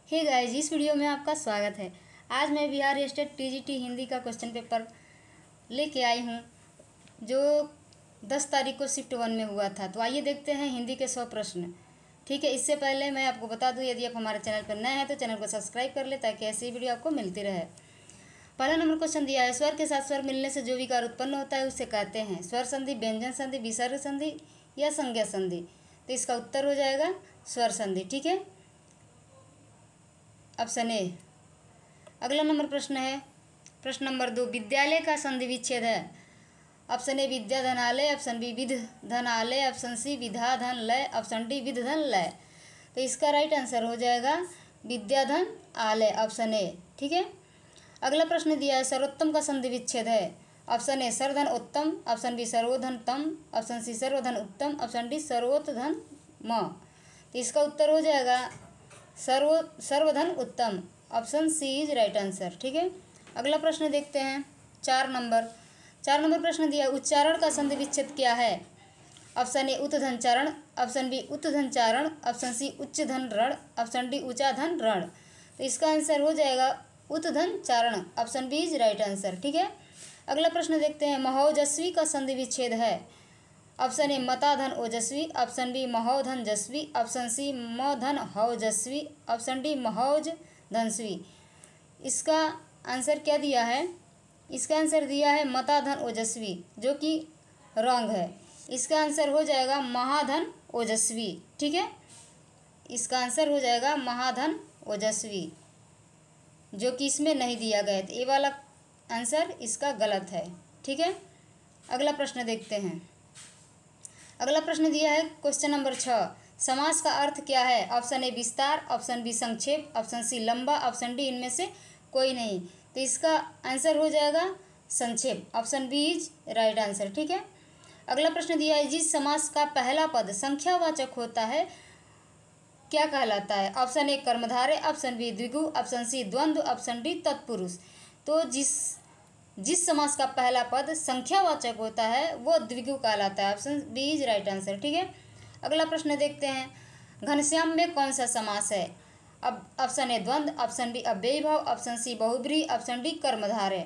Hey guys, इस video में आपका स्वागत है। आज मैं बिहार स्टेट टीजीटी हिंदी का क्वेश्चन पेपर लेके आई हूँ जो 10 तारीख को शिफ्ट 1 में हुआ था। तो आइए देखते हैं हिंदी के 100 प्रश्न। ठीक है, इससे पहले मैं आपको बता दूं, यदि आप हमारे चैनल पर नए हैं तो चैनल को सब्सक्राइब कर ले ताकि ऐसी वीडियो आपको मिलती रहे। पहला नंबर क्वेश्चन दिया है, स्वर के साथ स्वर मिलने से जो विकार उत्पन्न होता है उसे कहते हैं स्वर संधि, व्यंजन संधि, विसर्ग संधि या संज्ञा संधि। तो इसका उत्तर हो जाएगा स्वर संधि। ठीक है, ऑप्शन ए। अगला नंबर प्रश्न है, प्रश्न नंबर 2, विद्यालय का संधि विच्छेद है। ऑप्शन ए विद्या धन आलय, ऑप्शन बी विध धन आलय, ऑप्शन सी विधा धन लय, ऑप्शन डी विध धन लय। तो इसका राइट आंसर हो जाएगा विद्या धन आलय, ऑप्शन ए। ठीक है, अगला प्रश्न दिया है, सर्वोत्तम का संधि विच्छेद है। ऑप्शन ए सर्वधन उत्तम, ऑप्शन बी सर्वोधन तम, ऑप्शन सी सर्वधन उत्तम, ऑप्शन डी सर्वोतधन म। तो इसका उत्तर हो जाएगा सर्वधन उत्तम, option C is right answer. ठीक है, अगला प्रश्न देखते हैं, 4 नंबर प्रश्न दिया, उच्चारण का संधि विच्छेद क्या है। ऑप्शन ए उत्धन चारण, ऑप्शन बी उत्धन चारण, ऑप्शन सी उच्च धन रण, ऑप्शन डी ऊंचा धन रण। तो इसका आंसर हो जाएगा उत्धन चारण, option B is right answer. ठीक है, अगला प्रश्न देखते हैं, महोजस्वी का संधि विच्छेद है। ऑप्शन ए मता धन ओजस्वी, ऑप्शन बी महो धन जस्वी, ऑप्शन सी म धन हौजस्वी, ऑप्शन डी महौज धनस्वी। इसका आंसर क्या दिया है, इसका आंसर दिया है मता धन ओजस्वी, जो कि रॉन्ग है। इसका आंसर हो जाएगा महाधन ओजस्वी। ठीक है, इसका आंसर हो जाएगा महाधन ओजस्वी, जो कि इसमें नहीं दिया गया है। तो ये वाला आंसर इसका गलत है। ठीक है, अगला प्रश्न देखते हैं। अगला प्रश्न दिया है क्वेश्चन नंबर 6, समास का अर्थ क्या है। ऑप्शन ए विस्तार, ऑप्शन बी संक्षेप, ऑप्शन सी लंबा, ऑप्शन डी इनमें से कोई नहीं। तो इसका आंसर हो जाएगा संक्षेप, option B is right answer. ठीक है, अगला प्रश्न दिया है, जिस समास का पहला पद संख्यावाचक होता है क्या कहलाता है। ऑप्शन ए कर्मधारय, ऑप्शन बी द्विगु, ऑप्शन सी द्वंद्व, ऑप्शन डी तत्पुरुष। तो जिस समास का पहला पद संख्यावाचक होता है वो द्विगु कहलाता है, option B is right answer. ठीक है, अगला प्रश्न देखते हैं, घनश्याम में कौन सा समास है। अब ऑप्शन ए द्वंद्व, ऑप्शन बी अव्ययीभाव, ऑप्शन सी बहुब्रीहि, ऑप्शन डी कर्मधारय।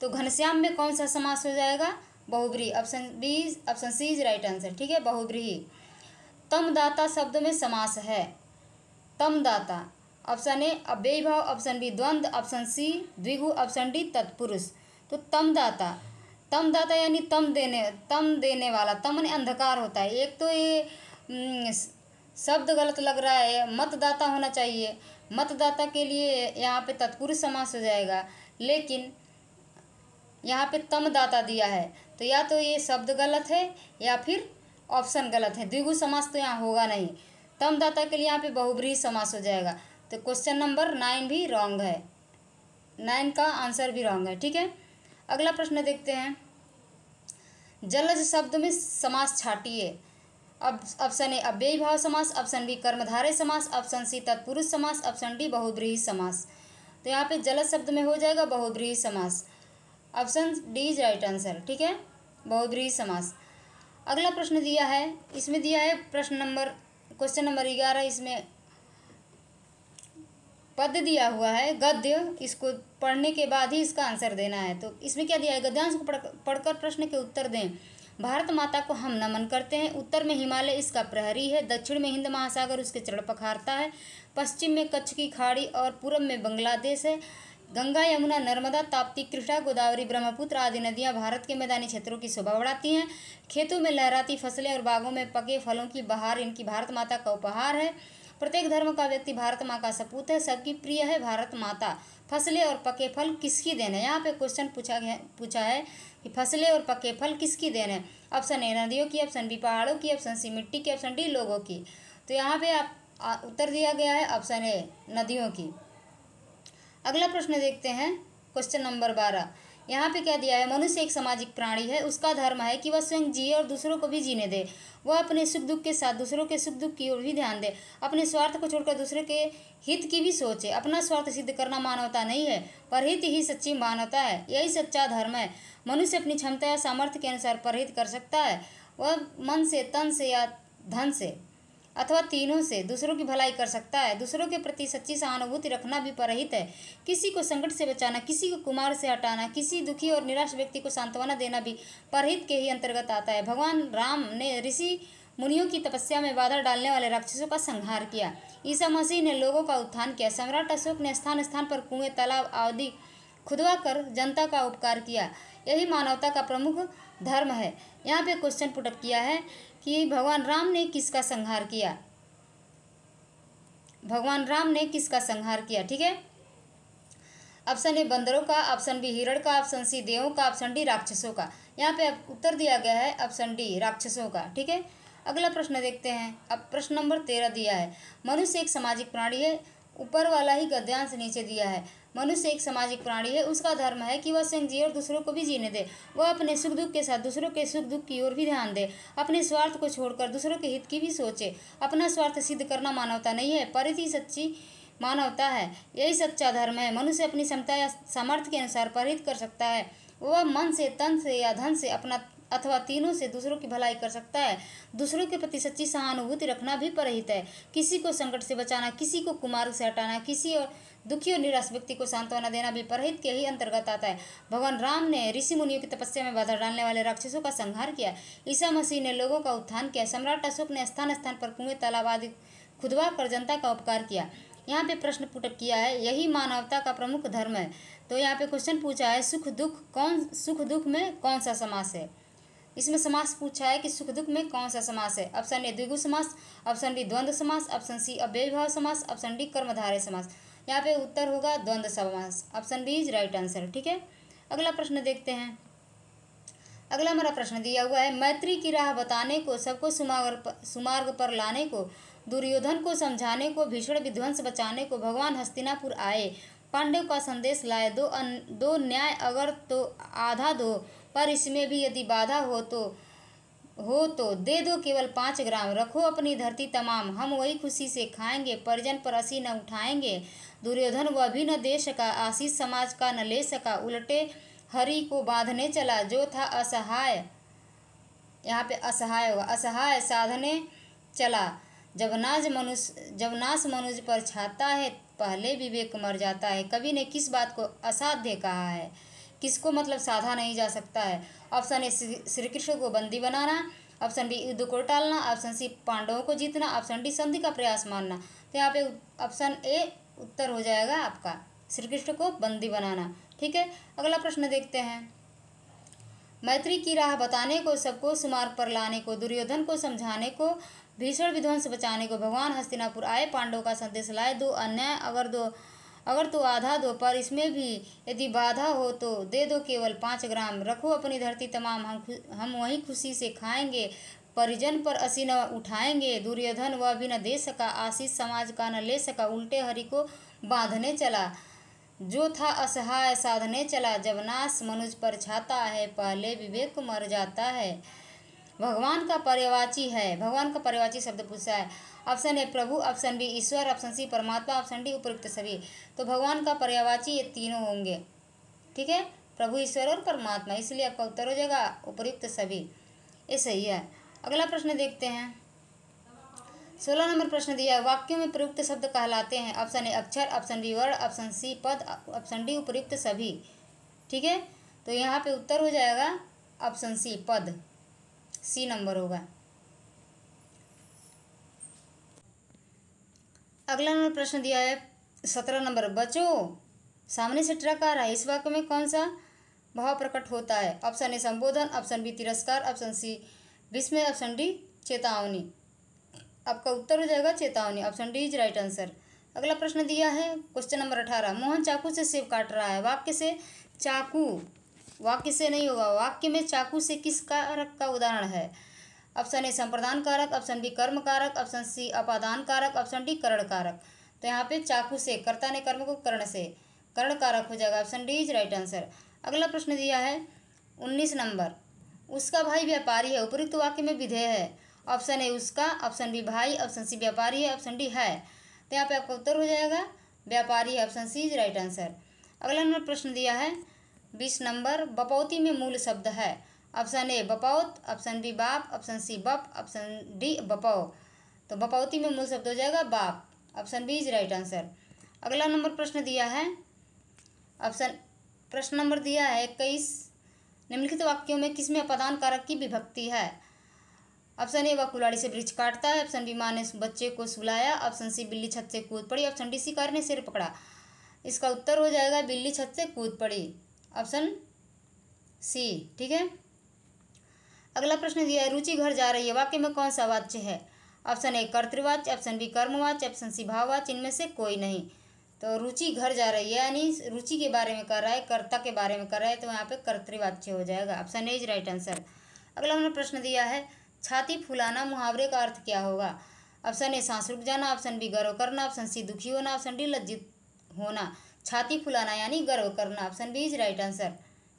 तो घनश्याम में कौन सा समास हो जाएगा, बहुब्रीहि, option C is right answer. ठीक है, बहुब्रीहि। तमदाता शब्द में समास है, तमदाता। ऑप्शन ए अव्ययीभाव, ऑप्शन बी द्वंद्व, ऑप्शन सी द्विगु, ऑप्शन डी तत्पुरुष। तो तमदाता यानी तम देने वाला, तम यानी अंधकार होता है। एक तो ये शब्द गलत लग रहा है, मतदाता होना चाहिए। मतदाता के लिए यहाँ पे तत्पुरुष समास हो जाएगा, लेकिन यहाँ पे तमदाता दिया है। तो या तो ये शब्द गलत है या फिर ऑप्शन गलत है। द्विगु समास तो यहाँ होगा नहीं। तमदाता के लिए यहाँ पे बहुब्रीहि समास हो जाएगा। तो क्वेश्चन नंबर 9 भी रॉन्ग है, 9 का आंसर भी रॉन्ग है। ठीक है, अगला प्रश्न देखते हैं, जलज शब्द में समास छाटिए। अब ऑप्शन ए अव्ययीभाव समास, ऑप्शन बी कर्मधारय समास, ऑप्शन सी तत्पुरुष समास, ऑप्शन डी बहुब्रीहि समास। तो यहाँ पे जलज शब्द में हो जाएगा बहुब्रीहि समास, option D is right answer. ठीक है, बहुब्रीहि समास। अगला प्रश्न दिया है, इसमें दिया है क्वेश्चन नंबर 11, इसमें पद दिया हुआ है गद्य, इसको पढ़ने के बाद ही इसका आंसर देना है। तो इसमें क्या दिया है, गद्यांश को पढ़कर प्रश्न के उत्तर दें। भारत माता को हम नमन करते हैं। उत्तर में हिमालय इसका प्रहरी है, दक्षिण में हिंद महासागर उसके चरण पखारता है, पश्चिम में कच्छ की खाड़ी और पूर्व में बांग्लादेश है। गंगा, यमुना, नर्मदा, ताप्ती, कृष्णा, गोदावरी, ब्रह्मपुत्र आदि नदियां भारत के मैदानी क्षेत्रों की शोभा बढ़ाती हैं। खेतों में लहराती फसलें और बागों में पके फलों की बहार इनकी भारत माता का उपहार है। प्रत्येक धर्म का व्यक्ति भारत माँ का सपूत है, सबकी प्रिय है भारत माता। फसलें और पके फल किसकी देन है। यहाँ पे क्वेश्चन पूछा है कि फसलें और पके फल किसकी देन है। ऑप्शन ए नदियों की, ऑप्शन बी पहाड़ों की, ऑप्शन सी मिट्टी की, ऑप्शन डी लोगों की। तो यहाँ पे आप उत्तर दिया गया है ऑप्शन ए नदियों की। अगला प्रश्न देखते हैं, क्वेश्चन नंबर 12। यहाँ पे क्या दिया है, मनुष्य एक सामाजिक प्राणी है, उसका धर्म है कि वह स्वयं जिए और दूसरों को भी जीने दे। वह अपने सुख दुख के साथ दूसरों के सुख दुख की ओर भी ध्यान दे, अपने स्वार्थ को छोड़कर दूसरे के हित की भी सोचे। अपना स्वार्थ सिद्ध करना मानवता नहीं है, परहित ही सच्ची मानवता है, यही सच्चा धर्म है। मनुष्य अपनी क्षमता या सामर्थ्य के अनुसार परहित कर सकता है, वह मन से, तन से या धन से। अथवा तीनों से दूसरों की भलाई कर सकता है। दूसरों के प्रति सच्ची सहानुभूति रखना भी परहित है। किसी को संकट से बचाना, किसी को कुमार से हटाना, किसी दुखी और निराश व्यक्ति को सांत्वना देना भी परहित के ही अंतर्गत आता है। भगवान राम ने ऋषि मुनियों की तपस्या में बाधा डालने वाले राक्षसों का संहार किया। ईसा मसीह ने लोगों का उत्थान किया। सम्राट अशोक ने स्थान स्थान पर कुएं, तालाब आदि खुदवा कर जनता का उपकार किया। यही मानवता का प्रमुख धर्म है। यहाँ पे क्वेश्चन पुटअप किया है कि भगवान राम ने किसका संहार किया। भगवान राम ने किसका संहार किया। ठीक है, ऑप्शन ए बंदरों का, ऑप्शन बी हिरण का, ऑप्शन सी देवों का, ऑप्शन डी राक्षसों का। यहाँ पे उत्तर दिया गया है ऑप्शन डी राक्षसों का। ठीक है, अगला प्रश्न देखते हैं। अब प्रश्न नंबर 13 दिया है, मनुष्य एक सामाजिक प्राणी है। ऊपर वाला ही गद्यांश नीचे दिया है। मनुष्य एक सामाजिक प्राणी है, उसका धर्म है कि वह स्वयं जिए और दूसरों को भी जीने दे। वह अपने सुख दुख के साथ दूसरों के सुख दुख की ओर भी ध्यान दे। अपने स्वार्थ को छोड़कर दूसरों के हित की भी सोचे। अपना स्वार्थ सिद्ध करना मानवता नहीं है, परिधि सच्ची मानवता है। यही सच्चा धर्म है। मनुष्य अपनी क्षमता या सामर्थ्य के अनुसार परिहित कर सकता है। वह मन से, तन से या धन से अपना अथवा तीनों से दूसरों की भलाई कर सकता है। दूसरों के प्रति सच्ची सहानुभूति रखना भी परहित है। किसी को संकट से बचाना, किसी को कुमार्ग से हटाना, किसी और दुखी और निराश व्यक्ति को सांत्वना देना भी परहित के ही अंतर्गत आता है। भगवान राम ने ऋषि मुनियों की तपस्या में बाधा डालने वाले राक्षसों का संहार किया। ईसा मसीह ने लोगों का उत्थान किया। सम्राट अशोक ने स्थान स्थान पर कुएं, तालाब आदि खुदवा कर जनता का उपकार किया। यहाँ पे प्रश्न पुटअप किया है, यही मानवता का प्रमुख धर्म है। तो यहाँ पे क्वेश्चन पूछा है, सुख दुख में कौन सा समास है। इसमें समास पूछा है कि सुख दुख में कौन सा समास है। ऑप्शन ए द्विगु समास, ऑप्शन बी द्वंद्व समास, ऑप्शन सी अव्ययीभाव समास, ऑप्शन डी कर्मधारय समास। यहाँ पे उत्तर होगा द्वंद्व समास। Option B is right answer. ठीक है, अगला प्रश्न देखते हैं। अगला हमारा प्रश्न दिया हुआ है, मैत्री की राह बताने को, सबको सुमार्ग पर लाने को, दुर्योधन को समझाने को, भीषण विध्वंस बचाने को भगवान हस्तिनापुर आए। पांडव का संदेश लाए। दो न्याय अगर तो आधा दो, पर इसमें भी यदि बाधा हो तो दे दो केवल 5 ग्राम। रखो अपनी धरती तमाम, हम वही खुशी से खाएंगे। परिजन पर असी न उठाएंगे। दुर्योधन वह भी न दे सका, आशीष समाज का न ले सका। उलटे हरि को बांधने चला, जो था असहाय, यहाँ पे असहाय होगा, असहाय साधने चला। जब नाश मनुष्य पर छाता है, पहले विवेक मर जाता है। कवि ने किस बात को असाध्य कहा है। किसको मतलब साधा नहीं जा सकता है। ऑप्शन ए श्री कृष्ण को बंदी बनाना, ऑप्शन बी युद्ध को टालना, ऑप्शन सी पांडवों को जीतना, ऑप्शन डी संधि का प्रयास मानना। तो यहाँ पे ऑप्शन ए उत्तर हो जाएगा आपका, श्री कृष्ण को बंदी बनाना। ठीक है, अगला प्रश्न देखते हैं। मैत्री की राह बताने को, सबको सुमार्ग पर लाने को, दुर्योधन को समझाने को, भीषण विध्वंस बचाने को भगवान हस्तिनापुर आए। पांडवों का संदेश लाए। दो अन्याय अगर तो आधा दो, पर इसमें भी यदि बाधा हो तो दे दो केवल 5 ग्राम। रखो अपनी धरती तमाम, हम वहीं खुशी से खाएंगे। परिजन पर असी न उठाएंगे। दुर्योधन वह भी न दे सका, आशीष समाज का न ले सका। उल्टे हरि को बांधने चला, जो था असहाय साधने चला। जब नाश मनुष्य पर छाता है, पहले विवेक मर जाता है। भगवान का पर्यायवाची है। भगवान का पर्यायवाची शब्द पूछा है। ऑप्शन ए प्रभु, ऑप्शन बी ईश्वर, ऑप्शन सी परमात्मा, ऑप्शन डी उपयुक्त सभी। तो भगवान का पर्यायवाची ये तीनों होंगे। ठीक है, प्रभु, ईश्वर और परमात्मा, इसलिए आपका उत्तर हो जाएगा उपयुक्त सभी। ये सही है। अगला प्रश्न देखते हैं। 16 नंबर प्रश्न दिया है, वाक्यों में प्रयुक्त शब्द कहलाते हैं। ऑप्शन ए अक्षर, ऑप्शन बी वर्ण, ऑप्शन सी पद, ऑप्शन डी उपयुक्त सभी। ठीक है, तो यहाँ पे उत्तर हो जाएगा ऑप्शन सी पद, सी नंबर होगा। अगला नंबर प्रश्न दिया है 17 नंबर, बच्चों सामने से ट्रक आ रहा है, इस वाक्य में कौन सा भाव प्रकट होता है। ऑप्शन ए संबोधन, ऑप्शन बी तिरस्कार, ऑप्शन सी विस्मय, ऑप्शन डी चेतावनी। आपका उत्तर हो जाएगा चेतावनी, option D is right answer. अगला प्रश्न दिया है क्वेश्चन नंबर 18, मोहन चाकू से सेब काट रहा है। वाक्य से नहीं होगा, वाक्य में चाकू से किस कारक का उदाहरण है। ऑप्शन ए संप्रदान कारक, ऑप्शन बी कर्म कारक, ऑप्शन सी अपादान कारक, ऑप्शन डी करण कारक। तो यहाँ पे चाकू से, कर्ता ने कर्म को कर्ण से, कर्ण कारक हो जाएगा, option D is right answer. अगला प्रश्न दिया है 19 नंबर, उसका भाई व्यापारी है, उपयुक्त वाक्य में विधेय है। ऑप्शन ए उसका, ऑप्शन बी भाई, ऑप्शन सी व्यापारी है, ऑप्शन डी है। तो यहाँ पे आपका उत्तर हो जाएगा व्यापारी है, option C is right answer. अगला नंबर प्रश्न दिया है 20 नंबर, बपौती में मूल शब्द है। ऑप्शन ए बपौत, ऑप्शन बी बाप, ऑप्शन सी बप, ऑप्शन डी बपौ। तो बपौती में मूल शब्द हो जाएगा बाप। Option B is right answer. अगला नंबर प्रश्न दिया है प्रश्न नंबर दिया है 21। निम्नलिखित वाक्यों में किसमें अपादान कारक की विभक्ति है? ऑप्शन ए वह कुल्हाड़ी से वृक्ष काटता है, ऑप्शन बी माँ ने बच्चे को सुलाया, ऑप्शन सी बिल्ली छत से कूद पड़ी, ऑप्शन डी शिकारी ने सिर पकड़ा। इसका उत्तर हो जाएगा बिल्ली छत से कूद पड़ी, ऑप्शन सी। ठीक है। अगला प्रश्न दिया है रुचि घर जा रही है, वाक्य में कौन सा वाच्य है? ऑप्शन ए कर्तृवाच्य, ऑप्शन बी कर्मवाच्य, ऑप्शन सी भाववाच्य, इनमें से कोई नहीं। तो रुचि घर जा रही है यानी रुचि के बारे में कर रहा है, कर्ता के बारे में कर रहा है, तो यहाँ पे कर्तृवाच्य हो जाएगा। Option A is right answer. अगला हमने प्रश्न दिया है छाती फुलाना मुहावरे का अर्थ क्या होगा? ऑप्शन ए सांस रुक जाना, ऑप्शन बी गर्व करना, ऑप्शन सी दुखी होना, ऑप्शन डी लज्जित होना। छाती फुलाना यानी गर्व करना, option B is right answer.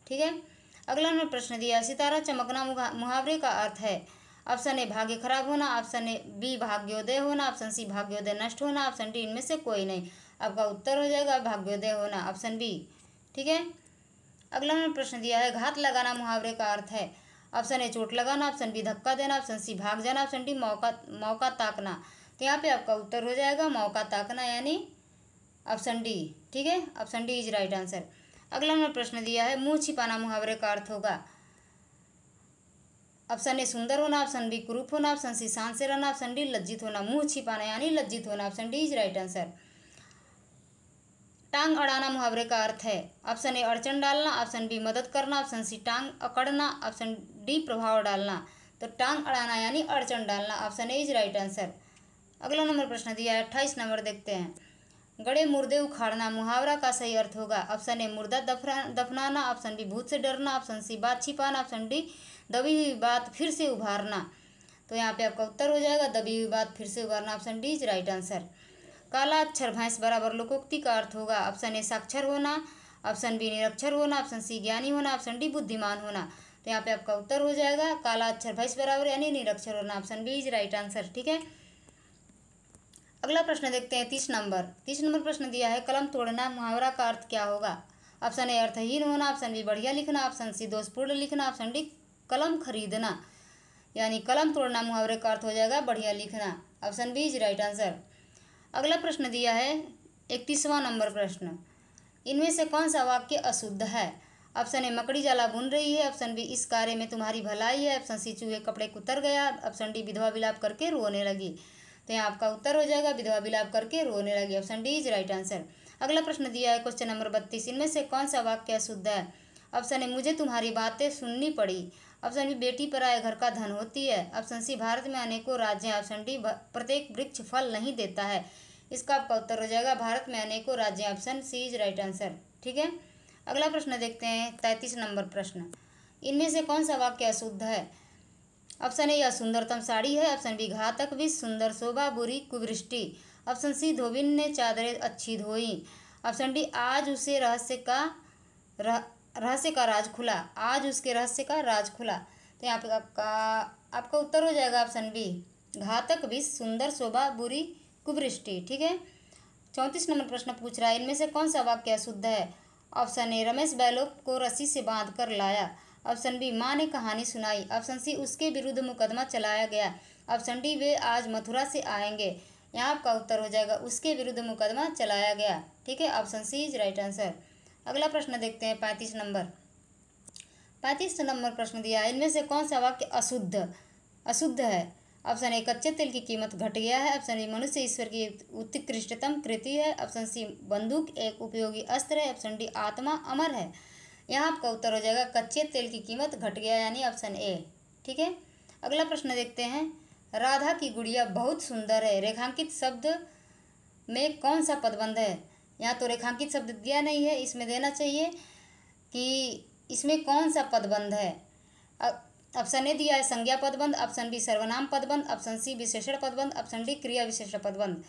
ठीक है। अगला हमने प्रश्न दिया सितारा चमकना मुहावरे का अर्थ है? ऑप्शन ए भाग्य खराब होना, ऑप्शन ए बी भाग्योदय होना, ऑप्शन सी भाग्योदय नष्ट होना, ऑप्शन डी इनमें से कोई नहीं। आपका उत्तर हो जाएगा भाग्योदय होना, ऑप्शन बी। ठीक है। अगला हमने प्रश्न दिया है घात लगाना मुहावरे का अर्थ है? ऑप्शन ए चोट लगाना, ऑप्शन बी धक्का देना, ऑप्शन सी भाग जाना, ऑप्शन डी मौका ताकना। तो यहाँ पे आपका उत्तर हो जाएगा मौका ताकना यानी ऑप्शन डी। ठीक है, option D is right answer. अगला हमने प्रश्न दिया है मुंह छिपाना मुहावरे का अर्थ होगा? ऑप्शन ए सुंदर होना, ऑप्शन बी कुरूप होना, ऑप्शन सी शांत से रहना, ऑप्शन डी लज्जित होना। मुंह छिपाना यानी लज्जित होना, option D is right answer. टांग अड़ाना मुहावरे का अर्थ है? ऑप्शन ए अड़चन डालना, ऑप्शन बी मदद करना, ऑप्शन सी टांग अकड़ना, ऑप्शन डी प्रभाव डालना। तो टांग अड़ाना यानी अड़चन डालना, option A is right answer. अगला नंबर प्रश्न दिया है 28 नंबर देखते हैं। गड़े मुर्दे उखाड़ना मुहावरा का सही अर्थ होगा? ऑप्शन ए मुर्दा दफनाना, ऑप्शन बी भूत से डरना, ऑप्शन सी बात छिपाना, ऑप्शन डी दबी हुई बात फिर से उभारना। तो यहाँ पे आपका उत्तर हो जाएगा दबी हुई बात फिर से उभारना, option D is right answer. काला अक्षर भैंस बराबर लोकोक्ति का अर्थ होगा? ऑप्शन ए साक्षर होना, ऑप्शन बी निरक्षर होना, ऑप्शन सी ज्ञानी होना, ऑप्शन डी बुद्धिमान होना। तो यहाँ पे आपका उत्तर हो जाएगा काला अक्षर भैंस बराबर यानी निरक्षर होना, option B is right answer. ठीक है। अगला प्रश्न देखते हैं 30 नंबर प्रश्न दिया है कलम तोड़ना मुहावरा का अर्थ क्या होगा? ऑप्शन ए अर्थहीन होना, ऑप्शन बी बढ़िया लिखना, ऑप्शन सी दोषपूर्ण लिखना, ऑप्शन डी कलम खरीदना। यानी कलम तोड़ना मुहावरे का अर्थ हो जाएगा बढ़िया लिखना, option B is right answer. अगला प्रश्न दिया है 31वां नंबर प्रश्न। इनमें से कौन सा वाक्य अशुद्ध है? ऑप्शन ए मकड़ी जाला बुन रही है, ऑप्शन बी इस कार्य में तुम्हारी भलाई है, ऑप्शन सी चूहे कपड़े कुतर गया, ऑप्शन डी विधवा विलाप करके रोने लगी। तो यहाँ आपका उत्तर हो जाएगा विधवा विलाप करके रोने लगी, option D is right answer. अगला प्रश्न दिया है क्वेश्चन नंबर 32। इनमें से कौन सा वाक्य अशुद्ध है? ऑप्शन ए मुझे तुम्हारी बातें सुननी पड़ी, ऑप्शन बी बेटी पराए घर का धन होती है, ऑप्शन सी भारत में अनेकों राज्य हैं, ऑप्शन डी प्रत्येक वृक्ष फल नहीं देता है। इसका आपका उत्तर हो जाएगा भारत में अनेकों राज्य, option C is right answer. ठीक है। अगला प्रश्न देखते हैं 33 नंबर प्रश्न। इनमें से कौन सा वाक्य अशुद्ध है? ऑप्शन ए यह सुंदरतम साड़ी है, ऑप्शन बी घातक विष सुंदर शोभा बुरी कुवृष्टि, ऑप्शन सी धोबिन ने चादरें अच्छी धोई, ऑप्शन डी आज उसे रहस्य का राज खुला, आज उसके रहस्य का राज खुला। तो यहाँ पे आपका उत्तर हो जाएगा ऑप्शन बी घातक विष सुंदर शोभा बुरी कुवृष्टि। ठीक है। 34 नंबर प्रश्न पूछ रहा है इनमें से कौन सा वाक्य अशुद्ध है? ऑप्शन ए रमेश बैलों को रस्सी से बांध कर लाया, ऑप्शन बी माँ ने कहानी सुनाई, ऑप्शन सी उसके विरुद्ध मुकदमा चलाया गया, ऑप्शन डी वे आज मथुरा से आएंगे। यहाँ आपका उत्तर हो जाएगा उसके विरुद्ध मुकदमा चलाया गया। ठीक है, option C is right answer. अगला प्रश्न देखते हैं 35 नंबर प्रश्न दिया है इनमें से कौन सा वाक्य अशुद्ध है? ऑप्शन ए कच्चे तेल की कीमत घट गया है, ऑप्शन बी मनुष्य ईश्वर की उत्कृष्टतम कृति है, ऑप्शन सी बंदूक एक उपयोगी अस्त्र है, ऑप्शन डी आत्मा अमर है। यहाँ आपका उत्तर हो जाएगा कच्चे तेल की कीमत घट गया यानी ऑप्शन ए। ठीक है। अगला प्रश्न देखते हैं राधा की गुड़िया बहुत सुंदर है, रेखांकित शब्द में कौन सा पदबंध है? यहाँ तो रेखांकित शब्द दिया नहीं है, इसमें देना चाहिए कि इसमें कौन सा पदबंध है। ऑप्शन ए दिया है संज्ञा पदबंध, ऑप्शन बी सर्वनाम पदबंध, ऑप्शन सी विशेषण पदबंध, ऑप्शन डी क्रिया विशेषण पदबंध।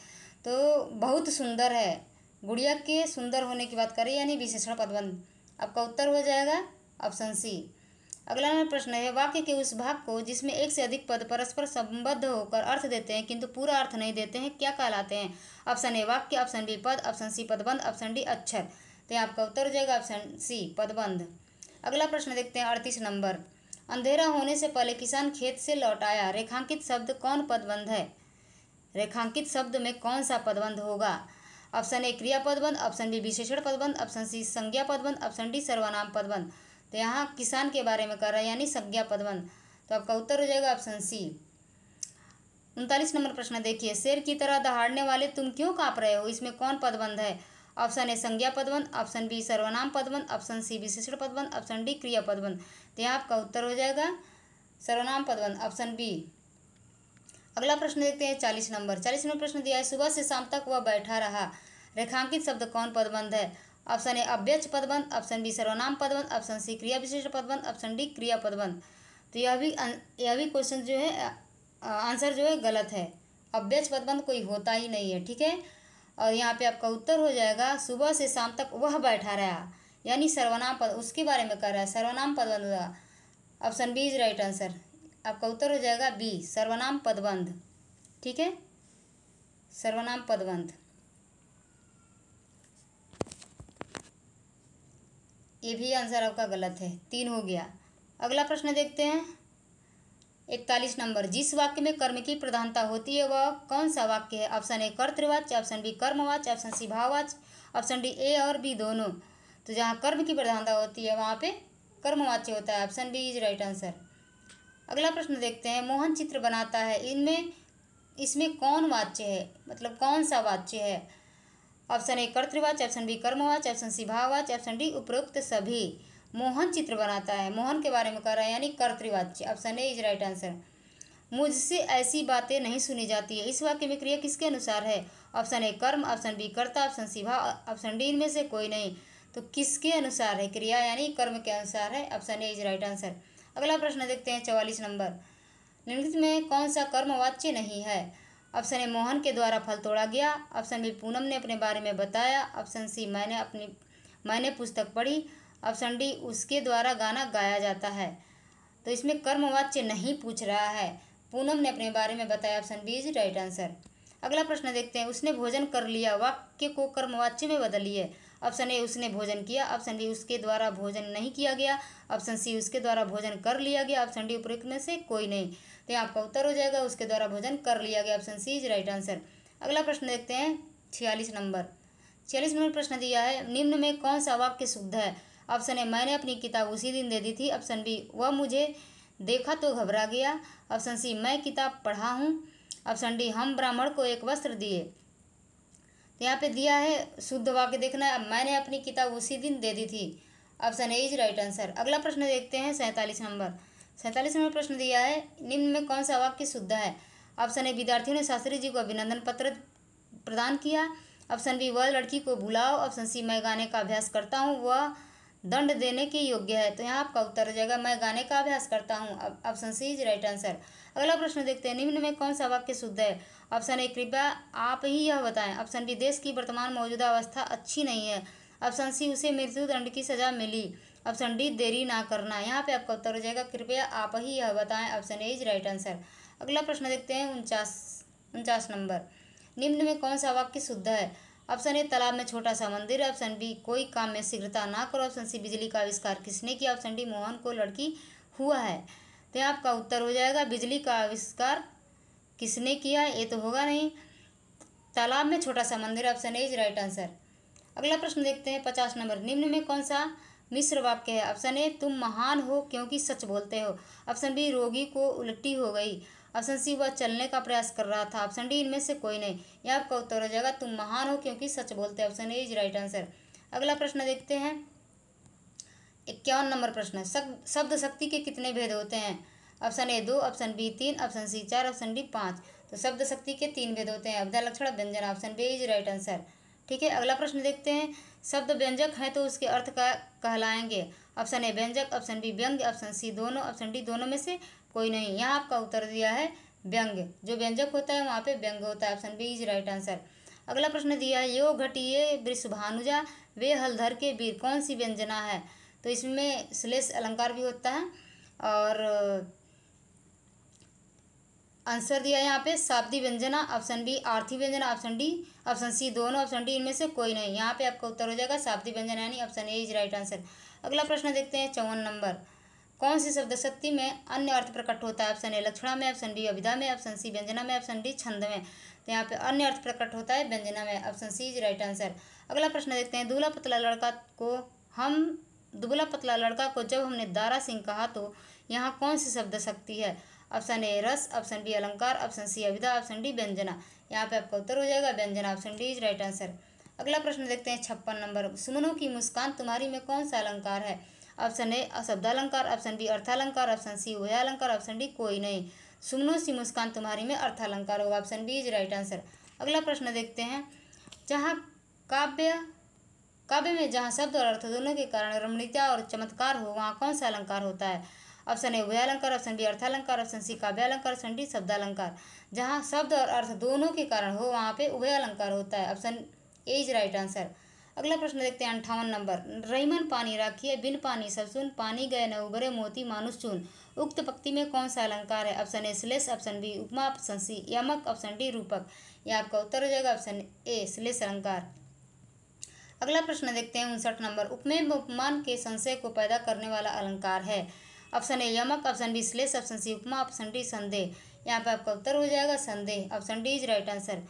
तो बहुत सुंदर है, गुड़िया के सुंदर होने की बात करें यानी विशेषण पदबंध। आपका उत्तर हो जाएगा ऑप्शन सी। अगला प्रश्न है वाक्य के उस भाग को जिसमें एक से अधिक पद परस्पर संबद्ध होकर अर्थ देते हैं किंतु पूरा अर्थ नहीं देते हैं क्या कहलाते हैं? ऑप्शन ए वाक्य, ऑप्शन बी पद, ऑप्शन सी पदबंध, ऑप्शन डी अक्षर। तो आपका उत्तर हो जाएगा ऑप्शन सी पदबंध। अगला प्रश्न देखते हैं 38 अंधेरा होने से पहले किसान खेत से लौट आया, रेखांकित शब्द कौन पदबंध है? रेखांकित शब्द में कौन सा पदबंध होगा? ऑप्शन ए क्रिया पदबंध, ऑप्शन बी विशेषण पदबंध, ऑप्शन सी संज्ञा पदबंध, ऑप्शन डी सर्वनाम पदबंध। तो यहाँ किसान के बारे में कर रहा है यानी संज्ञा पदबंध। तो आपका उत्तर हो जाएगा ऑप्शन सी। 39 नंबर प्रश्न देखिए, शेर की तरह दहाड़ने वाले तुम क्यों काँप रहे हो, इसमें कौन पदबंध है? ऑप्शन ए संज्ञा पदबंध, ऑप्शन बी सर्वनाम पदबंध, ऑप्शन सी विशेषण पदबंध, ऑप्शन डी क्रिया पदबंध। तो यहाँ आपका उत्तर हो जाएगा सर्वनाम पदबंध, ऑप्शन बी। अगला प्रश्न देखते हैं 40 नंबर। 40 नंबर प्रश्न दिया है, सुबह से शाम तक वह बैठा रहा, रेखांकित शब्द कौन पदबंध है? ऑप्शन ए अव्यय पदबंध, ऑप्शन बी सर्वनाम पदबंध, ऑप्शन सी क्रिया विशेषण पदबंध, ऑप्शन डी क्रिया पदबंध। तो यह भी क्वेश्चन जो है आंसर जो है गलत है। अव्यय पदबंध कोई होता ही नहीं है, ठीक है। और यहाँ पे आपका उत्तर हो जाएगा सुबह से शाम तक वह बैठा रहा, यानी सर्वनाम पद उसके बारे में कर रहा है, सर्वनाम पदबंध होगा। Option B is right answer. आपका उत्तर हो जाएगा बी सर्वनाम पदबंध, ठीक है, सर्वनाम पदबंध। ये भी आंसर आपका गलत है, 3 हो गया। अगला प्रश्न देखते हैं 41 नंबर। जिस वाक्य में कर्म की प्रधानता होती है वह कौन सा वाक्य है? ऑप्शन ए कर्तृवाच्य, ऑप्शन बी कर्मवाच्य, ऑप्शन सी भाववाच्य, ऑप्शन डी ए और बी दोनों। तो जहाँ कर्म की प्रधानता होती है वहाँ पे कर्मवाच्य होता है, option B is right answer. अगला प्रश्न देखते हैं, मोहन चित्र बनाता है, इसमें कौन वाच्य है, मतलब कौन सा वाच्य है? ऑप्शन ए कर्तृवाच्य, ऑप्शन बी कर्मवाच्य, ऑप्शन सी भाववाच्य, ऑप्शन डी उपरोक्त सभी। मोहन चित्र बनाता है, मोहन के बारे में कह रहा है यानी कर्तृवाच्य, option A is right answer. मुझसे ऐसी बातें नहीं सुनी जाती है, इस वाक्य में क्रिया किसके अनुसार है? ऑप्शन ए कर्म, ऑप्शन बी कर्ता, ऑप्शन सी भाव, ऑप्शन डी इनमें से कोई नहीं। तो किसके अनुसार है क्रिया, यानी कर्म के अनुसार है, option A is right answer. अगला प्रश्न देखते हैं 44 नंबर। निम्नलिखित में कौन सा कर्मवाच्य नहीं है? ऑप्शन ए मोहन के द्वारा फल तोड़ा गया, ऑप्शन बी पूनम ने अपने बारे में बताया, ऑप्शन सी मैंने पुस्तक पढ़ी, ऑप्शन डी उसके द्वारा गाना गाया जाता है। तो इसमें कर्मवाच्य नहीं पूछ रहा है, पूनम ने अपने बारे में बताया, option B is right answer. अगला प्रश्न देखते हैं, उसने भोजन कर लिया वाक्य को कर्मवाच्य में बदलिए। ऑप्शन ए उसने भोजन किया, ऑप्शन बी उसके द्वारा भोजन नहीं किया गया, ऑप्शन सी उसके द्वारा भोजन कर लिया गया, ऑप्शन डी उपरोक्त में से कोई नहीं। तो यहाँ आपका उत्तर हो जाएगा उसके द्वारा भोजन कर लिया गया, option C is right answer. अगला प्रश्न देखते हैं 46 नंबर। 46 नंबर प्रश्न दिया है, निम्न में कौन सा वाक्य शुद्ध है? ऑप्शन ए मैंने अपनी किताब उसी दिन दे दी थी, ऑप्शन बी वह मुझे देखा तो घबरा गया, ऑप्शन सी मैं किताब पढ़ा हूँ, ऑप्शन डी हम ब्राह्मण को एक वस्त्र दिए। तो यहाँ पे दिया है शुद्ध वाक्य देखना है, मैंने अपनी किताब उसी दिन दे दी थी, option A is right answer. अगला प्रश्न देखते हैं 47 नंबर। 47 नंबर प्रश्न दिया है, निम्न में कौन सा वाक्य शुद्ध है? ऑप्शन ए विद्यार्थियों ने शास्त्री जी को अभिनंदन पत्र प्रदान किया, ऑप्शन बी वह लड़की को बुलाओ, ऑप्शन सी मैं गाने का अभ्यास करता हूँ वह दंड देने के योग्य है। तो यहाँ आपका उत्तर हो जाएगा मैं गाने का अभ्यास करता हूँ, option C is right answer. अगला प्रश्न देखते हैं, निम्न में कौन सा वाक्य शुद्ध है? ऑप्शन ए कृपया आप ही यह बताएं, ऑप्शन बी देश की वर्तमान मौजूदा अवस्था अच्छी नहीं है, ऑप्शन सी उसे मृत्युदंड की सजा मिली, ऑप्शन डी देरी ना करना। यहाँ पे आपका उत्तर हो जाएगा कृपया आप ही यह बताएं, option A is right answer. अगला प्रश्न देखते हैं 49 नंबर। निम्न में कौन सा वाक्य शुद्ध है? ऑप्शन ए तालाब में छोटा सा मंदिर, ऑप्शन बी कोई काम में शीघ्रता ना करो, ऑप्शन सी बिजली का आविष्कार किसने किया, ऑप्शन डी मोहन को लड़की हुआ है। तो आपका उत्तर हो जाएगा बिजली का आविष्कार किसने किया, ये तो होगा नहीं, तालाब में छोटा सा मंदिर, option A is right answer. अगला प्रश्न देखते हैं 50 नंबर। निम्न में कौन सा मिश्र वाक्य है? ऑप्शन ए तुम महान हो क्योंकि सच बोलते हो, ऑप्शन बी रोगी को उल्टी हो गई, ऑप्शन सी वह चलने का प्रयास कर रहा था, ऑप्शन डी इनमें से कोई नहीं। यह आपका उत्तर हो जाएगा तुम महान हो क्योंकि सच बोलते हो, option A is right answer. अगला प्रश्न देखते हैं 51 नंबर प्रश्न। शब्द शक्ति के कितने भेद होते हैं? Option A 2, option B 3, option C 4, option D 5। तो शब्द शक्ति के 3 भेद होते हैं, अवधा लक्षण व्यंजन, option B is right answer. ठीक है, अगला प्रश्न देखते हैं, शब्द व्यंजक है तो उसके अर्थ का कहलाएंगे। ऑप्शन ए व्यंजक, ऑप्शन बी व्यंग्य, ऑप्शन सी दोनों, ऑप्शन डी दोनों में से कोई नहीं। यहाँ आपका उत्तर दिया है व्यंग्य, जो व्यंजक होता है वहाँ पे व्यंग्य होता है, option B is right answer. अगला प्रश्न दिया है, यो घटिये वृषभानुजा वे हलधर के वीर कौन सी व्यंजना है? तो इसमें श्लेष अलंकार भी होता है और आंसर दिया है यहाँ पे शाब्दी व्यंजना, ऑप्शन बी आर्थी व्यंजना, ऑप्शन डी, ऑप्शन सी दोनों, ऑप्शन डी इनमें से कोई नहीं। यहाँ पे आपका उत्तर हो जाएगा शाब्दी व्यंजना यानी option A is right answer. अगला प्रश्न देखते हैं 54 नंबर। कौन सी शब्द शक्ति में अन्य अर्थ प्रकट होता है? ऑप्शन ए लक्षणा में, ऑप्शन बी अभिधा में, ऑप्शन सी व्यंजना में, ऑप्शन डी छंद में। तो यहाँ पे अन्य अर्थ प्रकट होता है व्यंजना में। Option C is right answer. अगला प्रश्न देखते हैं, दुबला पतला लड़का को जब हमने दारा सिंह कहा तो यहाँ कौन सी शब्द शक्ति है? ऑप्शन ए रस, ऑप्शन बी अलंकार, ऑप्शन सी अभिधा, ऑप्शन डी व्यंजना। यहाँ पे आपका उत्तर हो जाएगा व्यंजना। Option D is right answer. अगला प्रश्न देखते हैं 56 नंबर, सुमनों की मुस्कान तुम्हारी में कौन सा अलंकार है? ऑप्शन ए शब्दालंकार, ऑप्शन बी अर्थालंकार, ऑप्शन सी उभयालंकार, ऑप्शन डी कोई नहीं। सुमनों सी मुस्कान तुम्हारी में अर्थालंकार होगा। Option B is right answer. अगला प्रश्न देखते हैं, जहाँ काव्य में जहाँ शब्द और अर्थ दोनों के कारण रमणीयता और चमत्कार हो वहाँ कौन सा अलंकार होता है? ऑप्शन ए उभयालंकार, ऑप्शन बी अर्थालंकार, ऑप्शन सी काव्यालंकार, ऑप्शन डी शब्दालंकार। जहाँ शब्द और अर्थ दोनों के कारण हो वहाँ पे उभयालंकार होता है। Option A is right answer. अगला प्रश्न देखते हैं 58 नंबर, रहीमन पानी राखिए बिन पानी सब सुन, पानी गए न उबरे मोती मानुष चून। उक्त पंक्ति में कौन सा अलंकार है? ऑप्शन ए श्लेष, ऑप्शन बी उपमा, ऑप्शन सी यमक, ऑप्शन डी रूपक। यह आपका उत्तर हो जाएगा ऑप्शन ए श्लेष अलंकार। अगला प्रश्न देखते हैं 59 नंबर, उपमेय उपमान के संशय को पैदा करने वाला अलंकार है। ऑप्शन ए यमक, ऑप्शन बी श्लेष, ऑप्शन सी उपमा, ऑप्शन डी संदेह। यहाँ पे आपका उत्तर हो जाएगा संदेह। Option D is right answer.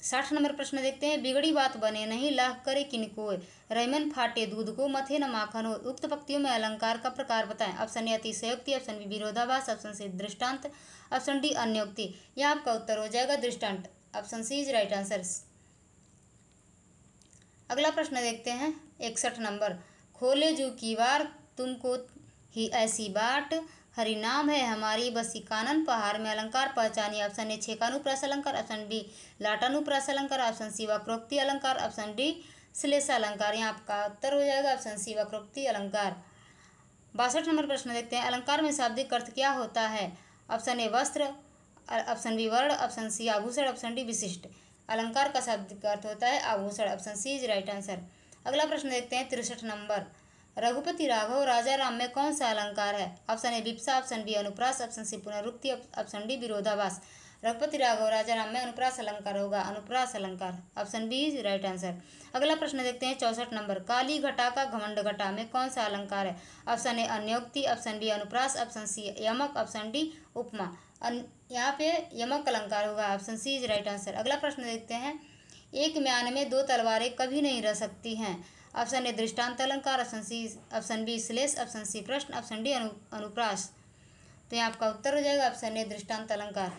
60 number प्रश्न देखते हैं, बिगड़ी बात बने नहीं लाह करे किनको, रहीमन फाटे दूध को मथे न माखन हो। उक्त पंक्तियों में अलंकार का प्रकार बताएं। ऑप्शन ए अतिशयोक्ति, ऑप्शन बी विरोधाभास, ऑप्शन सी दृष्टांत, ऑप्शन डी अन्योक्ति। यह आपका उत्तर हो जाएगा दृष्टांत। Option C is right answer. अगला प्रश्न देखते हैं 61 नंबर, खोले जो की बार तुमको ही ऐसी बाट, हरि नाम है हमारी बसी कानन पहाड़ में अलंकार पहचानिए। ऑप्शन ए छेकानुप्रास अलंकार, ऑप्शन बी लाटानुप्रास अलंकार, ऑप्शन सी वक्रोक्ति अलंकार, ऑप्शन डी श्लेष अलंकार। यहाँ आपका उत्तर हो जाएगा ऑप्शन सी वक्रोक्ति अलंकार। 62 नंबर प्रश्न देखते हैं, अलंकार में शाब्दिक अर्थ क्या होता है? ऑप्शन ए वस्त्र, ऑप्शन बी वर्ण, ऑप्शन सी आभूषण, ऑप्शन डी विशिष्ट। अलंकार का शाब्दिक अर्थ होता है आभूषण। Option C is right answer. अगला प्रश्न देखते हैं 63 नंबर, रघुपति राघव राजा राम में कौन सा अलंकार है? ऑप्शन ए विप्सा, ऑप्शन बी अनुप्रास, ऑप्शन सी पुनरुक्ति, ऑप्शन डी विरोधाभास। रघुपति राघव राजा राम में अनुप्रास अलंकार होगा, अनुप्रास अलंकार। Option B is right answer. अगला प्रश्न देखते हैं 64 नंबर, काली घटा का घमंड घटा में कौन सा अलंकार है? ऑप्शन ए अन्योक्ति, ऑप्शन बी अनुप्रास, ऑप्शन सी यमक, ऑप्शन डी उपमा। यहाँ पे यमक अलंकार होगा। Option C is right answer. अगला प्रश्न देखते हैं, एक म्यान में दो तलवारें कभी नहीं रह सकती हैं। ऑप्शन ए दृष्टांत अलंकार, ऑप्शन बी श्लेष, ऑप्शन सी प्रश्न, ऑप्शन डी अनुप्रास। तो यहाँ आपका उत्तर हो जाएगा ऑप्शन ए दृष्टांत अलंकार।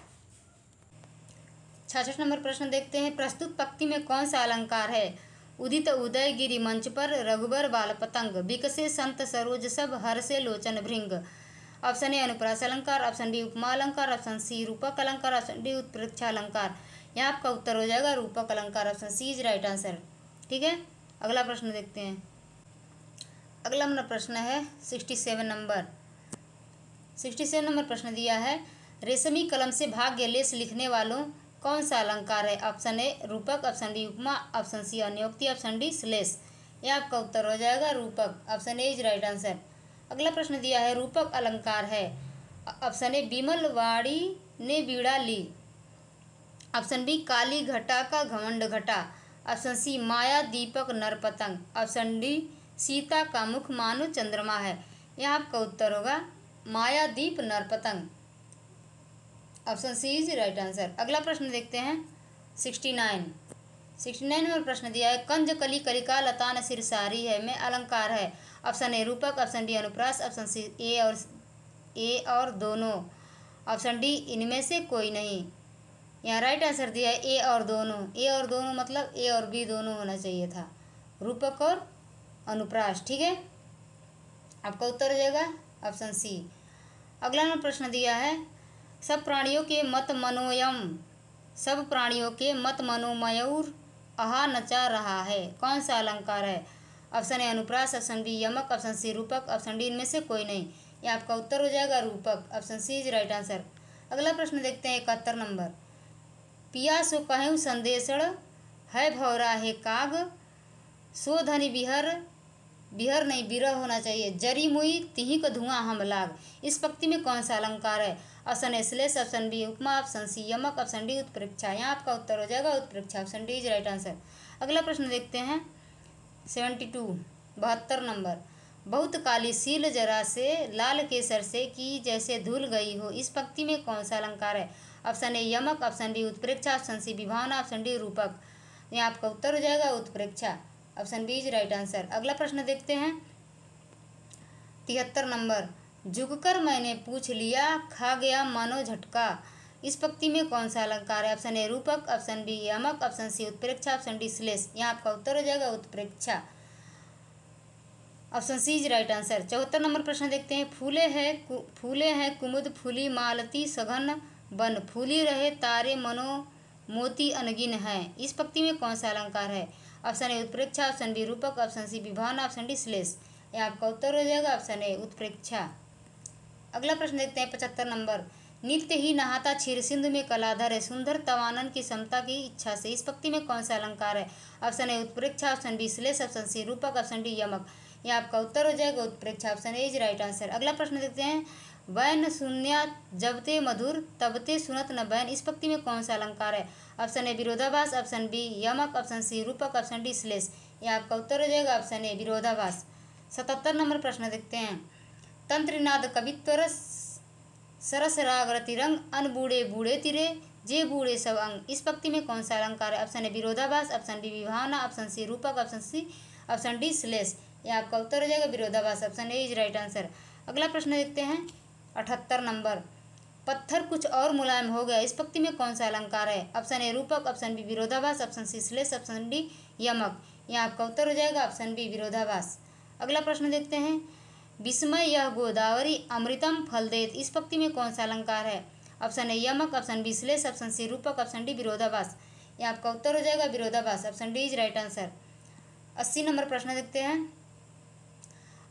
66 नंबर प्रश्न देखते हैं, प्रस्तुत पंक्ति में कौन सा अलंकार है? उदित उदय गिरि मंच पर रघुबर बाल पतंग, विकसे संत सरोज सब हर्षे लोचन भृंग। ऑप्शन ए अनुप्रास अलंकार, ऑप्शन बी उपमा अलंकार, ऑप्शन सी रूपक अलंकार, ऑप्शन डी उत्प्रेक्षा अलंकार। यहाँ आपका उत्तर हो जाएगा रूपक अलंकार। Option C is right answer. ठीक है, अगला प्रश्न देखते हैं। अगला मेरा प्रश्न है 67 नंबर। 67 नंबर प्रश्न दिया है, रेशमी कलम से भाग्य लेस लिखने वालों कौन सा अलंकार है? ऑप्शन ए रूपक, ऑप्शन बी उपमा, ऑप्शन सी अन्योक्ति, ऑप्शन डी श्लेष। यह आपका उत्तर हो जाएगा रूपक। Option A is right answer. अगला प्रश्न दिया है, रूपक अलंकार है। ऑप्शन ए विमल वाणी ने बीड़ा ली, ऑप्शन बी काली घटा का घमंड घटा, ऑप्शन सी माया दीपक नरपतंग, ऑप्शन डी सीता का मुख मानो चंद्रमा है। यह आपका उत्तर होगा माया दीप नरपतंग। Option C is right answer. अगला प्रश्न देखते हैं 69 नंबर प्रश्न दिया है, कंज कली कलिका लतान सिरसारी है में अलंकार है। ऑप्शन ए रूपक, ऑप्शन बी अनुप्रास, ऑप्शन सी ए और दोनों, ऑप्शन डी इनमें से कोई नहीं। यहाँ राइट आंसर दिया है ए और दोनों। ए और दोनों मतलब ए और बी दोनों होना चाहिए था, रूपक और अनुप्रास। ठीक है, आपका उत्तर हो जाएगा ऑप्शन सी। अगला नंबर प्रश्न दिया है, सब प्राणियों के मत मनोमयूर आहा नचा रहा है, कौन सा अलंकार है? ऑप्शन ए अनुप्रास, ऑप्शन बी यमक, ऑप्शन सी रूपक, ऑप्शन डी इनमें से कोई नहीं। ये आपका उत्तर हो जाएगा रूपक। Option C is right answer. अगला प्रश्न देखते हैं 71 नंबर, पिया सो कहूँ संदेशण है भौरा है काग, सो धनी बिहर नहीं बिरह होना चाहिए, जरी मुई तिही को धुआं हम लाग। इस पंक्ति में कौन सा अलंकार है? ऑप्शन ए श्लेष, ऑप्शन बी उपमा, ऑप्शन सी यमक, ऑप्शन डी उत्प्रेक्षा। यहाँ आपका उत्तर हो जाएगा उत्प्रेक्षा। Option D is right answer. अगला प्रश्न देखते हैं 72 नंबर, बहुत काली सील जरा से लाल केसर से की जैसे धुल गई हो। इस पंक्ति में कौन सा अलंकार है? ऑप्शन ए यमक, ऑप्शन बी उत्प्रेक्षा, ऑप्शन सी विभावना, ऑप्शन डी रूपक। यहाँ आपका उत्तर हो जाएगा उत्प्रेक्षा। Option B is right answer. अगला प्रश्न देखते हैं 73 नंबर। झुककर मैंने पूछ लिया, खा गया मानो झटका। इस पंक्ति में कौन सा अलंकार है? ऑप्शन ए रूपक, ऑप्शन बी यमक, ऑप्शन सी उत्प्रेक्षा, ऑप्शन डी श्लेष। यहाँ आपका उत्तर हो जाएगा उत्प्रेक्षा। Option C is right answer. 74 number प्रश्न देखते हैं। फूले हैं कुमुद फूली मालती सघन बन, फूली रहे तारे मनो मोती अनगिन है। इस पंक्ति में कौन सा अलंकार है? ऑप्शन ए उत्प्रेक्षा, ऑप्शन बी रूपक, ऑप्शन सी विभावना, ऑप्शन डी श्लेष। यह आपका उत्तर हो जाएगा ऑप्शन ए उत्प्रेक्षा। अगला प्रश्न देखते हैं 75 नंबर। नित्य ही नहाता क्षीर सिंधु में कलाधर है, सुंदर तवानन की समता की इच्छा से। इस पंक्ति में कौन सा अलंकार है? ऑप्शन ए उत्प्रेक्षा, ऑप्शन बी श्लेष, ऑप्शन सी रूपक, ऑप्शन डी यमक। यह आपका उत्तर हो जाएगा उत्प्रेक्षा। Option A is right answer. अगला प्रश्न देखते हैं। वैन शून्या जबते मधुर तबते सुनत न बैन। इस पंक्ति में कौन सा अलंकार है? ऑप्शन ए विरोधाभास, ऑप्शन बी यमक, ऑप्शन सी रूपक, ऑप्शन डी श्लेष। यह आपका उत्तर हो जाएगा ऑप्शन ए विरोधाभास। 77 नंबर प्रश्न देखते हैं। तंत्रिनाद कवित्वर सरस राग रतिरंग, अन बूढ़े बूढ़े तिरे जे बूढ़े सब अंग। इस पंक्ति में कौन सा अलंकार है? ऑप्शन ए विरोधाभास, ऑप्शन बी विभावना, ऑप्शन सी रूपक, ऑप्शन सी ऑप्शन डी श्लेष। यह आपका उत्तर हो जाएगा विरोधाभास। Option A is right answer. अगला प्रश्न देखते हैं 78 नंबर। पत्थर कुछ और मुलायम हो गया। इस पंक्ति में कौन सा अलंकार है? ऑप्शन ए रूपक, ऑप्शन बी विरोधाभास, ऑप्शन सी श्लेष, ऑप्शन डी यमक। यह आपका उत्तर हो जाएगा ऑप्शन बी विरोधाभास। अगला प्रश्न देखते हैं। विस्मय यह गोदावरी अमृतम फल देत। इस पंक्ति में कौन सा अलंकार है? ऑप्शन ए यमक, ऑप्शन बी श्लेष, ऑप्शन सी रूपक, ऑप्शन डी विरोधाभास। यह आपका उत्तर हो जाएगा विरोधाभास। Option D is right answer. 80 number प्रश्न देखते हैं।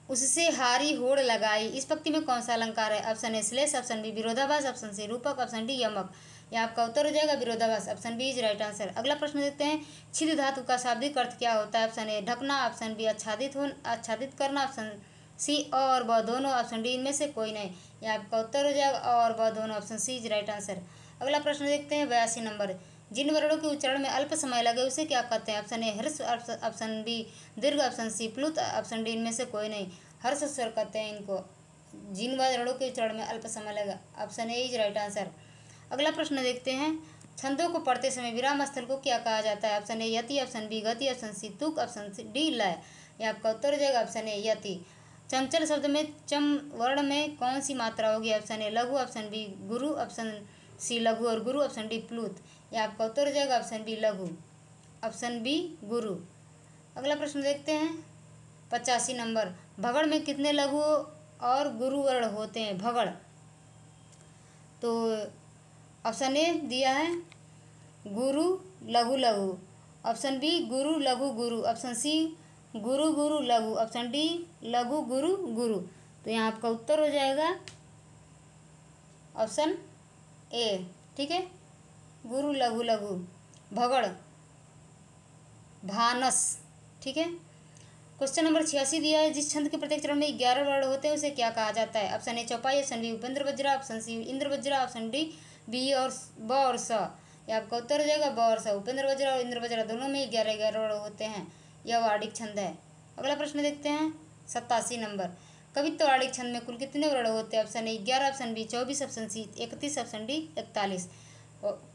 उससे हारी होड़ लगाई। इस पंक्ति में कौन सा अलंकार है? ऑप्शन ए श्लेष, ऑप्शन बी विरोधाभास, ऑप्शन सी रूपक, ऑप्शन डी यमक। यह आपका उत्तर हो जाएगा विरोधाभास। Option B is right answer. अगला प्रश्न देखते हैं। छिद्र धातु का शाब्दिक अर्थ क्या होता है? ऑप्शन ए ढकना, ऑप्शन बी आच्छादित करना, ऑप्शन सी और व दोनों, ऑप्शन डी इनमें से कोई नहीं। यह आपका उत्तर हो जाएगा और व दोनों, option C is right answer. अगला प्रश्न देखते हैं 82 नंबर। जिन वर्णों के उच्चारण में अल्प समय लगे उसे क्या कहते हैं? ऑप्शन ए हर्ष, ऑप्शन बी दीर्घ, ऑप्शन सी प्लुत, ऑप्शन डी इनमें से कोई नहीं। हर्ष स्वर कहते हैं इनको, जिन वर्णों के उच्चारण में अल्प समय लगा। Option A is right answer. अगला प्रश्न देखते हैं। छंदों को पढ़ते समय विराम स्थल को क्या कहा जाता है? ऑप्शन ए यति, ऑप्शन बी गति, ऑप्शन सी तुक, ऑप्शन डी लय। यह आपका उत्तर हो जाएगा ऑप्शन ए यति। चंचल शब्द में चम वर्ण में कौन सी मात्रा होगी? ऑप्शन ए लघु, ऑप्शन बी गुरु, ऑप्शन सी लघु और गुरु, ऑप्शन डी प्लुत। यह आपका उत्तर हो जाएगा ऑप्शन बी लघु, ऑप्शन बी गुरु। अगला प्रश्न देखते हैं 85 नंबर। भगड़ में कितने लघु और गुरु वर्ण होते हैं? भगड़ तो ऑप्शन ए दिया है गुरु लघु लघु, ऑप्शन बी गुरु लघु गुरु, ऑप्शन सी गुरु गुरु लघु, ऑप्शन डी लघु गुरु गुरु। तो यहाँ आपका उत्तर हो जाएगा ऑप्शन ए। ठीक है, गुरु लघु लघु भगड़ भानस। ठीक है। क्वेश्चन नंबर 86 दिया है। जिस छंद के प्रत्येक चरण में 11 वर्ण होते हैं उसे क्या कहा जाता है? ऑप्शन ए चौपाई, ऑप्शन बी उपेंद्र वज्रा, ऑप्शन सी इंद्र वज्रा, ऑप्शन डी बी और ब और स। ये आपका उत्तर हो जाएगा ब और स। उपेंद्र वज्रा और इंद्र वज्रा दोनों में 11 वर्ण होते हैं। यह वार्णिक छंद है। अगला प्रश्न देखते हैं 87 नंबर। कवित्व वार्णिक छंद में कुल कितने वर्ण होते हैं? Option A 11, option B 24, option C 31, option D 41।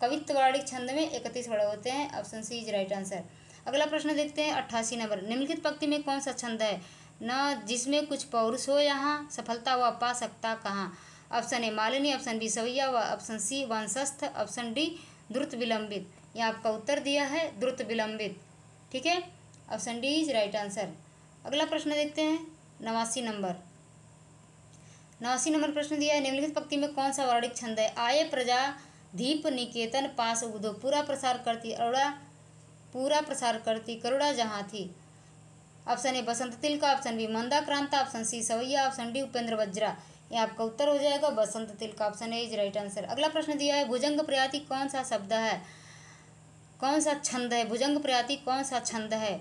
कवित्व वार्णिक छंद में 31 वर्ण होते हैं। Option C is right answer. अगला प्रश्न देखते हैं 88 नंबर। निम्नलिखित पंक्ति में कौन सा छंद है न जिसमें कुछ पौरुष हो, यहाँ सफलता वह पा सकता कहाँ? ऑप्शन ए मालिनी, ऑप्शन बी सवैया व ऑप्शन सी वंशस्थ, ऑप्शन डी द्रुत विलंबित। यह आपका उत्तर दिया है द्रुत विलंबित। ठीक है, option D is right answer. अगला प्रश्न देखते हैं 89 नंबर। 89 नंबर प्रश्न दिया है। निम्नलिखित पंक्ति में कौन सा वार्णिक छंद है? आये प्रजा दीप निकेतन पास उदो, पूरा प्रसार करती करुणा जहाँ थी। ऑप्शन ए बसंत तिलका, ऑप्शन बी मंदाक्रांता, ऑप्शन सी सवैया, ऑप्शन डी उपेंद्र वज्रा। ये आपका उत्तर हो जाएगा बसंत तिलका। Option A is right answer. अगला प्रश्न दिया है। भुजंग प्रयाति कौन सा शब्द है? कौन सा छंद है? भुजंग प्रयाति कौन सा छंद है?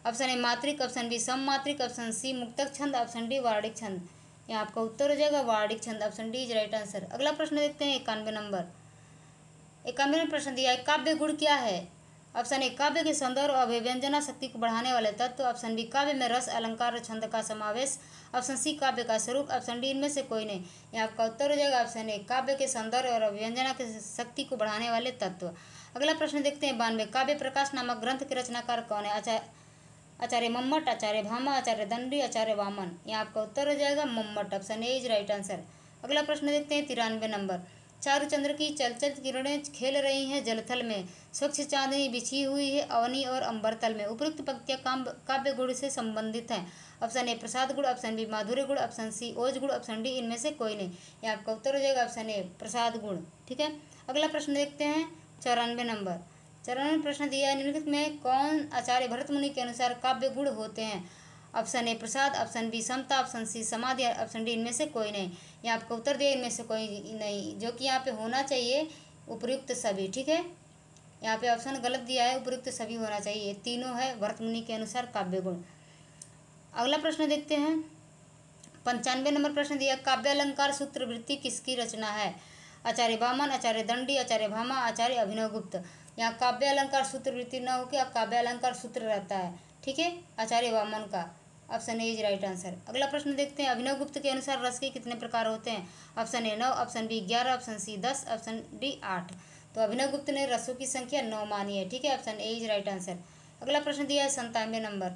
ऑप्शन ए मात्रिक, ऑप्शन बी सममात्रिक, ऑप्शन सी मुक्तक छंद, ऑप्शन डी वार्णिक छंद। यहाँ आपका उत्तर हो जाएगा वार्णिक छंद। Option D is right answer. अगला प्रश्न देखते हैं 91 नंबर। 91 प्रश्न दिया है। काव्य गुण क्या है? ऑप्शन ए काव्य के सौंदर्य और अभिव्यंजना शक्ति को बढ़ाने वाले तत्व। ऑप्शन बी काव्य में रस, अलंकार और छंद का समावेश। ऑप्शन सी काव्य का स्वरूप। ऑप्शन डी इनमें से कोई नहीं। यहाँ आपका उत्तर हो जाएगा ऑप्शन ए काव्य के सौंदर्य और अभिव्यंजना की शक्ति को बढ़ाने वाले तत्व। अगला प्रश्न देखते हैं 92। काव्य प्रकाश नामक ग्रंथ के रचनाकार कौन है? आचार्य मम्मट, आचार्य भामा, आचार्य दंडी, आचार्य वामन। यहाँ आपका उत्तर हो जाएगा मम्मट। Option A is right answer. अगला प्रश्न देखते हैं 93 नंबर। चारुचंद्र की चलचल किरणें खेल रही हैं जलथल में, स्वच्छ चांदनी बिछी हुई है अवनी और अंबरतल में। उपयुक्त पंक्तियां काव्य गुण से संबंधित हैं। ऑप्शन ए प्रसाद गुण, ऑप्शन बी माधुर्य गुण, ऑप्शन सी ओज गुण, ऑप्शन डी इनमें से कोई नहीं। यहाँ आपका उत्तर हो जाएगा ऑप्शन ए प्रसाद गुण। ठीक है, अगला प्रश्न देखते हैं 94 नंबर। 94 प्रश्न दिया है निम्नलिखित में कौन आचार्य भरत मुनि के अनुसार काव्य गुण होते हैं? ऑप्शन ए प्रसाद, ऑप्शन बी समता, ऑप्शन सी समाधि, ऑप्शन डी इनमें से कोई नहीं। यहाँ आपको उत्तर दिया इनमें से कोई नहीं, जो कि यहाँ पे होना चाहिए उपयुक्त सभी। ठीक है, यहाँ पे ऑप्शन गलत दिया है, उपयुक्त सभी होना चाहिए। तीनों है भरत मुनि के अनुसार काव्य गुण। अगला प्रश्न देखते हैं 95 नंबर प्रश्न दिया काव्य अलंकार सूत्रवृत्ति किसकी रचना है? आचार्य वामन, आचार्य दंडी, आचार्य भामा, आचार्य अभिनवगुप्त। यहाँ काव्य अलंकार सूत्रवृत्ति न होकर काव्य अलंकार सूत्र रहता है। ठीक है, आचार्य वामन का। Option A is right answer. अगला प्रश्न देखते हैं अभिनवगुप्त के अनुसार रस के कितने प्रकार होते हैं? Option A 9, option B 11, option C 10, option D 8। तो अभिनवगुप्त ने रसों की संख्या 9 मानी है। ठीक है, option A is right answer. अगला प्रश्न दिया है 97 नंबर।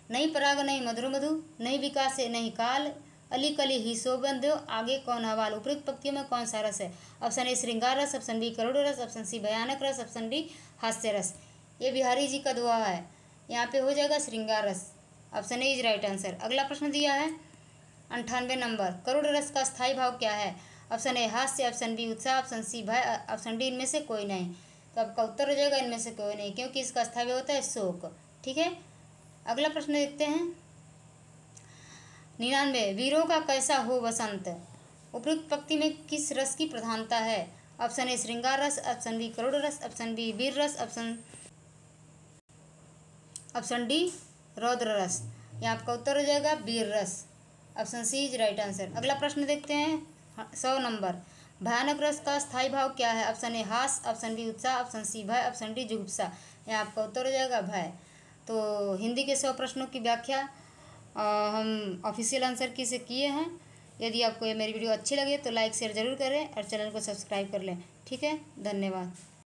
नहीं पराग नहीं मधुर मधु, नहीं विकास है नहीं काल, अली कली ही शोभन दो, आगे कौन हवाल। उपयुक्त पंक्तियों में कौन सा रस है? ऑप्शन ए श्रृंगार रस, ऑप्शन बी करुण रस, ऑप्शन सी भयानक रस, ऑप्शन डी हास्य रस। ये बिहारी जी का दोहा है, यहाँ पे हो जाएगा श्रृंगार रस। Option A is right answer. अगला प्रश्न दिया है 98 नंबर। करुण रस का स्थायी भाव क्या है? ऑप्शन ए हास्य, ऑप्शन बी उत्साह, ऑप्शन सी भय, ऑप्शन डी इनमें से कोई नहीं। तो आपका उत्तर हो जाएगा इनमें से कोई नहीं, क्योंकि इसका स्थायी भाव होता है शोक। ठीक है, अगला प्रश्न देखते हैं 99। वीरों का कैसा हो बसंत। उपयुक्त पंक्ति में किस रस की प्रधानता है? ऑप्शन ए श्रृंगार रस, ऑप्शन बी करुण रस, ऑप्शन बी वीर रस, ऑप्शन डी रौद्र रस। यहाँ आपका उत्तर हो जाएगा वीर रस। Option C is right answer. अगला प्रश्न देखते हैं 100 नंबर। भयानक रस का स्थायी भाव क्या है? ऑप्शन ए हास, ऑप्शन बी उत्साह, ऑप्शन सी भय, ऑप्शन डी जुगुप्सा। यहाँ आपका उत्तर हो जाएगा भय। तो हिंदी के 100 प्रश्नों की व्याख्या हम ऑफिशियल आंसर की से किए हैं। यदि आपको ये मेरी वीडियो अच्छी लगे तो लाइक शेयर ज़रूर करें और चैनल को सब्सक्राइब कर लें। ठीक है, धन्यवाद।